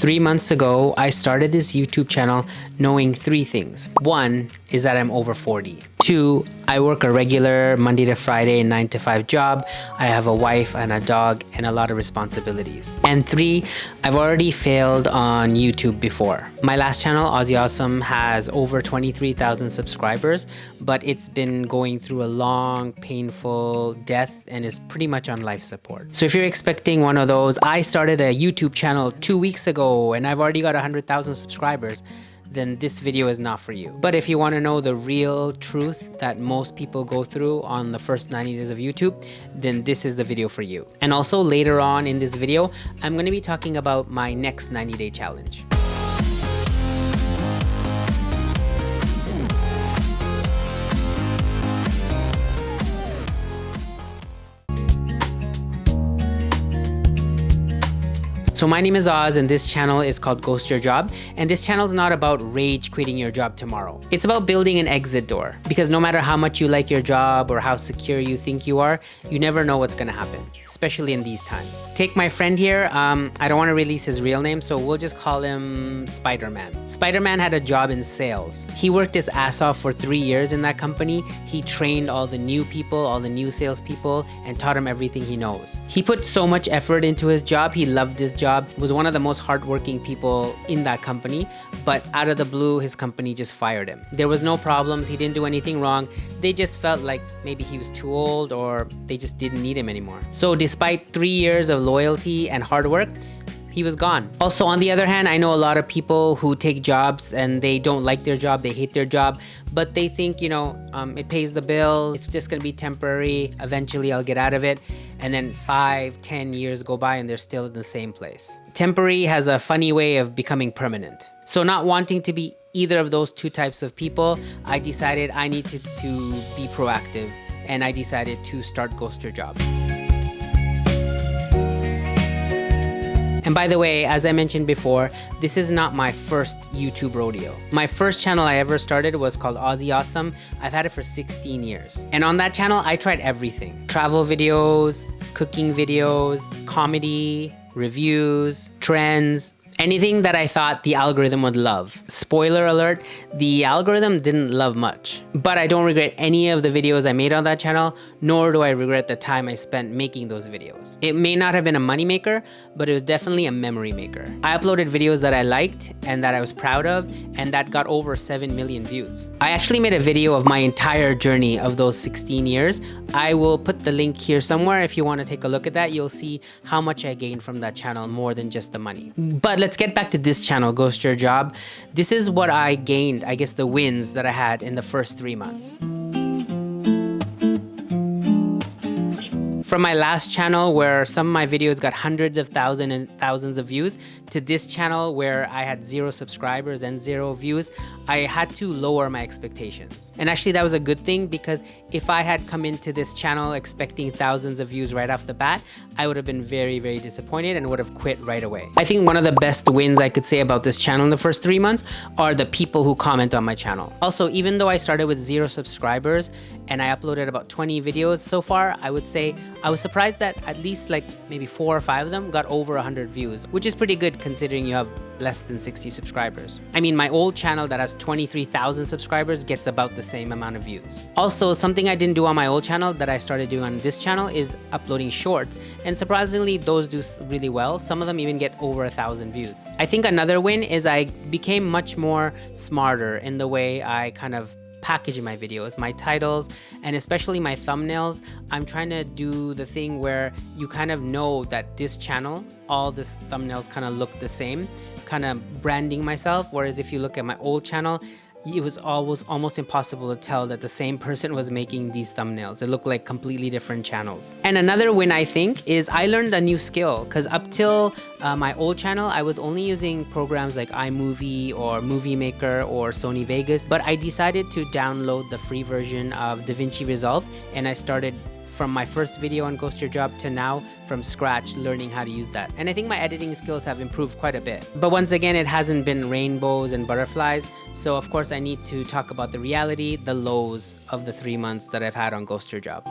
3 months ago, I started this YouTube channel knowing three things. One is that I'm over 40. Two, I work a regular Monday to Friday 9 to 5 job. I have a wife and a dog and a lot of responsibilities. And three, I've already failed on YouTube before. My last channel, Ozzy Awesome, has over 23,000 subscribers, but it's been going through a long, painful death and is pretty much on life support. So if you're expecting one of those, I started a YouTube channel 2 weeks ago and I've already got 100,000 subscribers, then this video is not for you. But if you want to know the real truth that most people go through on the first 90 days of YouTube, then this is the video for you. And also later on in this video, I'm going to be talking about my next 90-day challenge. So my name is Oz and this channel is called Ghost Your Job, and this channel is not about rage quitting your job tomorrow. It's about building an exit door, because no matter how much you like your job or how secure you think you are, you never know what's gonna happen, especially in these times. Take my friend here, I don't want to release his real name, so we'll just call him Spider-Man. Spider-Man had a job in sales. He worked his ass off for 3 years in that company. He trained all the new people, all the new salespeople, and taught them everything he knows. He put so much effort into his job. He loved his job. Was one of the most hardworking people in that company, but out of the blue, his company just fired him. There was no problems. He didn't do anything wrong. They just felt like maybe he was too old or they just didn't need him anymore. So despite 3 years of loyalty and hard work, he was gone. Also, on the other hand, I know a lot of people who take jobs and they don't like their job, they hate their job, but they think, it pays the bill, it's just gonna be temporary, eventually I'll get out of it. And then 5-10 years go by and they're still in the same place. Temporary has a funny way of becoming permanent. So not wanting to be either of those two types of people, I decided I needed to be proactive, and I decided to start Ghost Your Job. And by the way, as I mentioned before, this is not my first YouTube rodeo. My first channel I ever started was called Ozzy Awesome. I've had it for 16 years. And on that channel, I tried everything. Travel videos, cooking videos, comedy, reviews, trends, anything that I thought the algorithm would love. Spoiler alert, the algorithm didn't love much. But I don't regret any of the videos I made on that channel, nor do I regret the time I spent making those videos. It may not have been a money maker, but it was definitely a memory maker. I uploaded videos that I liked and that I was proud of, and that got over 7 million views. I actually made a video of my entire journey of those 16 years. I will put the link here somewhere. If you want to take a look at that, you'll see how much I gained from that channel more than just the money. But let's get back to this channel, Ghost Your Job. This is what I gained, I guess the wins that I had in the first 3 months. From my last channel where some of my videos got hundreds of thousands and thousands of views to this channel where I had 0 subscribers and 0 views, I had to lower my expectations. And actually that was a good thing, because if I had come into this channel expecting thousands of views right off the bat, I would have been very, very disappointed and would have quit right away. I think one of the best wins I could say about this channel in the first 3 months are the people who comment on my channel. Also, even though I started with 0 subscribers and I uploaded about 20 videos so far, I would say I was surprised that at least like maybe 4 or 5 of them got over 100 views, which is pretty good considering you have less than 60 subscribers. I mean, my old channel that has 23,000 subscribers gets about the same amount of views. Also, something I didn't do on my old channel that I started doing on this channel is uploading shorts, and surprisingly those do really well. Some of them even get over 1,000 views. I think another win is I became much more smarter in the way I kind of package my videos, my titles, and especially my thumbnails. I'm trying to do the thing where you kind of know that this channel, all these thumbnails kind of look the same, kind of branding myself. Whereas if you look at my old channel, it was almost impossible to tell that the same person was making these thumbnails. It looked like completely different channels. And another win, I think, is I learned a new skill, because up till my old channel, I was only using programs like iMovie or Movie Maker or Sony Vegas, but I decided to download the free version of DaVinci Resolve, and I started from my first video on Ghost Your Job to now from scratch learning how to use that. And I think my editing skills have improved quite a bit. But once again, it hasn't been rainbows and butterflies. So of course I need to talk about the reality, the lows of the 3 months that I've had on Ghost Your Job.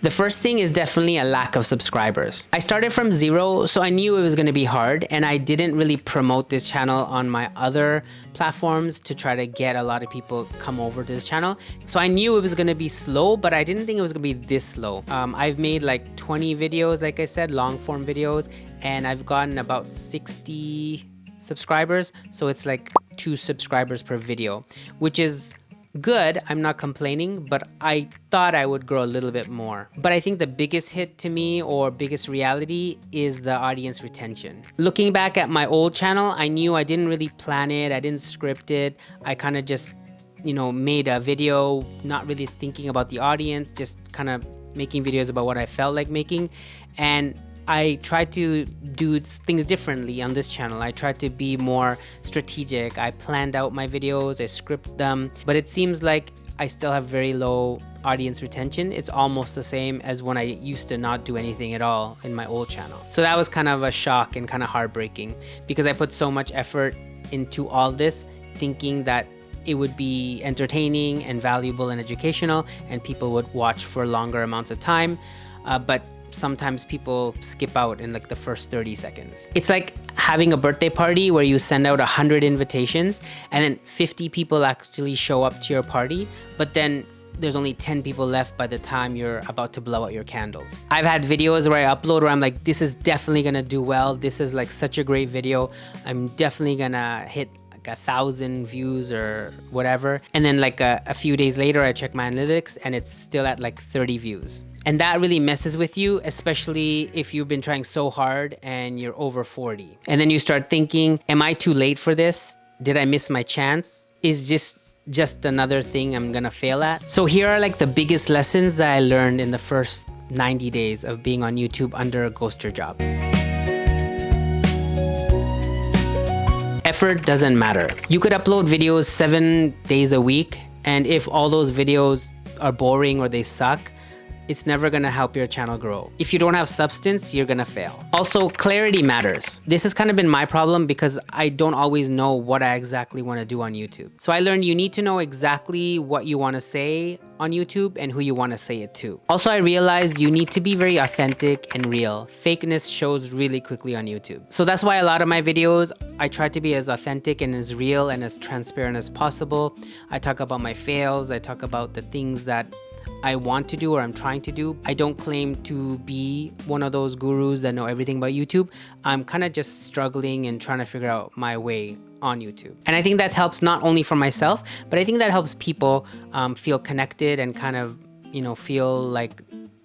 The first thing is definitely a lack of subscribers. I started from 0, so I knew it was going to be hard, and I didn't really promote this channel on my other platforms to try to get a lot of people come over to this channel. So I knew it was going to be slow, but I didn't think it was going to be this slow. I've made like 20 videos, like I said, long form videos, and I've gotten about 60 subscribers. So it's like 2 subscribers per video, which is good. I'm not complaining, but I thought I would grow a little bit more. But I think the biggest hit to me, or biggest reality, is the audience retention. Looking back at my old channel, I knew I didn't really plan it. I didn't script it. I kind of just, made a video, not really thinking about the audience, just kind of making videos about what I felt like making. And I tried to do things differently on this channel. I tried to be more strategic. I planned out my videos, I script them, but it seems like I still have very low audience retention. It's almost the same as when I used to not do anything at all in my old channel. So that was kind of a shock and kind of heartbreaking, because I put so much effort into all this, thinking that it would be entertaining and valuable and educational, and people would watch for longer amounts of time. But sometimes people skip out in like the first 30 seconds. It's like having a birthday party where you send out 100 invitations and then 50 people actually show up to your party, but then there's only 10 people left by the time you're about to blow out your candles. I've had videos where I upload where I'm like, this is definitely gonna do well. This is like such a great video. I'm definitely gonna hit 1,000 views or whatever. And then like a few days later, I check my analytics and it's still at like 30 views. And that really messes with you, especially if you've been trying so hard and you're over 40. And then you start thinking, am I too late for this? Did I miss my chance? Is just another thing I'm gonna fail at? So here are like the biggest lessons that I learned in the first 90 days of being on YouTube under a ghoster job. Effort doesn't matter. You could upload videos 7 days a week, and if all those videos are boring or they suck, it's never gonna help your channel grow. If you don't have substance, you're gonna fail. Also, clarity matters. This has kind of been my problem because I don't always know what I exactly wanna do on YouTube. So I learned you need to know exactly what you wanna say on YouTube and who you wanna say it to. Also, I realized you need to be very authentic and real. Fakeness shows really quickly on YouTube. So that's why a lot of my videos, I try to be as authentic and as real and as transparent as possible. I talk about my fails. I talk about the things that I want to do or I'm trying to do. I don't claim to be one of those gurus that know everything about YouTube. I'm kind of just struggling and trying to figure out my way on YouTube. And I think that helps not only for myself, but I think that helps people feel connected and kind of, feel like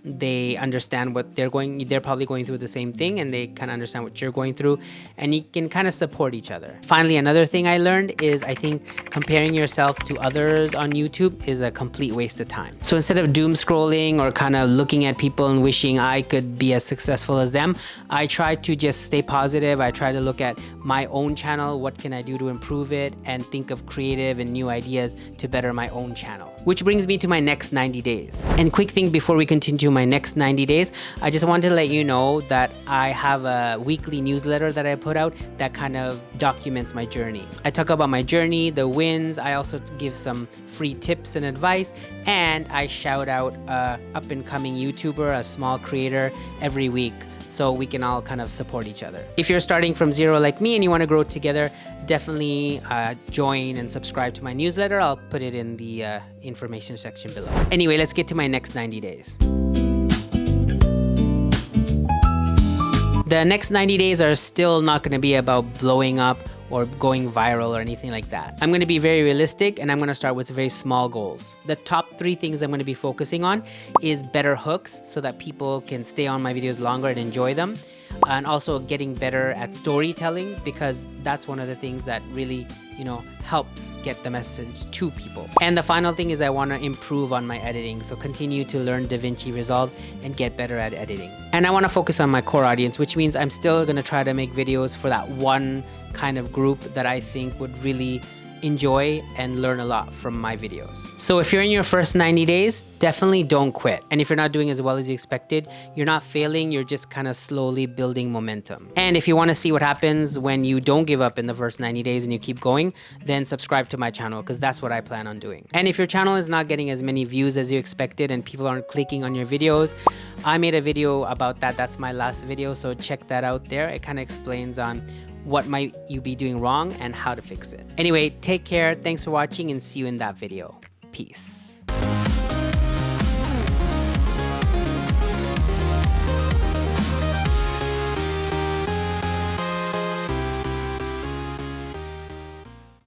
they understand what they're probably going through the same thing, and they kind of understand what you're going through, and you can kind of support each other. Finally, another thing I learned is I think comparing yourself to others on YouTube is a complete waste of time. So instead of doom scrolling or kind of looking at people and wishing I could be as successful as them, I try to just stay positive. I try to look at my own channel, what can I do to improve it, and think of creative and new ideas to better my own channel. Which brings me to my next 90 days. And quick thing before we continue to my next 90 days, I just wanted to let you know that I have a weekly newsletter that I put out that kind of documents my journey. I talk about my journey, the wins. I also give some free tips and advice, and I shout out a up-and-coming YouTuber, a small creator every week, so we can all kind of support each other. If you're starting from zero like me and you want to grow together, definitely join and subscribe to my newsletter. I'll put it in the information section below. Anyway, let's get to my next 90 days. The next 90 days are still not going to be about blowing up or going viral or anything like that. I'm going to be very realistic, and I'm going to start with very small goals. The top 3 things I'm going to be focusing on is better hooks so that people can stay on my videos longer and enjoy them. And also getting better at storytelling, because that's one of the things that really, helps get the message to people. And the final thing is I want to improve on my editing. So continue to learn DaVinci Resolve and get better at editing. And I want to focus on my core audience, which means I'm still going to try to make videos for that one kind of group that I think would really enjoy and learn a lot from my videos. So if you're in your first 90 days, definitely don't quit. And if you're not doing as well as you expected, you're not failing, you're just kind of slowly building momentum. And if you want to see what happens when you don't give up in the first 90 days and you keep going, then subscribe to my channel, because that's what I plan on doing. And if your channel is not getting as many views as you expected and people aren't clicking on your videos, I made a video about that. That's my last video, so check that out there. It kind of explains on what might you be doing wrong and how to fix it. Anyway, take care. Thanks for watching and see you in that video. Peace.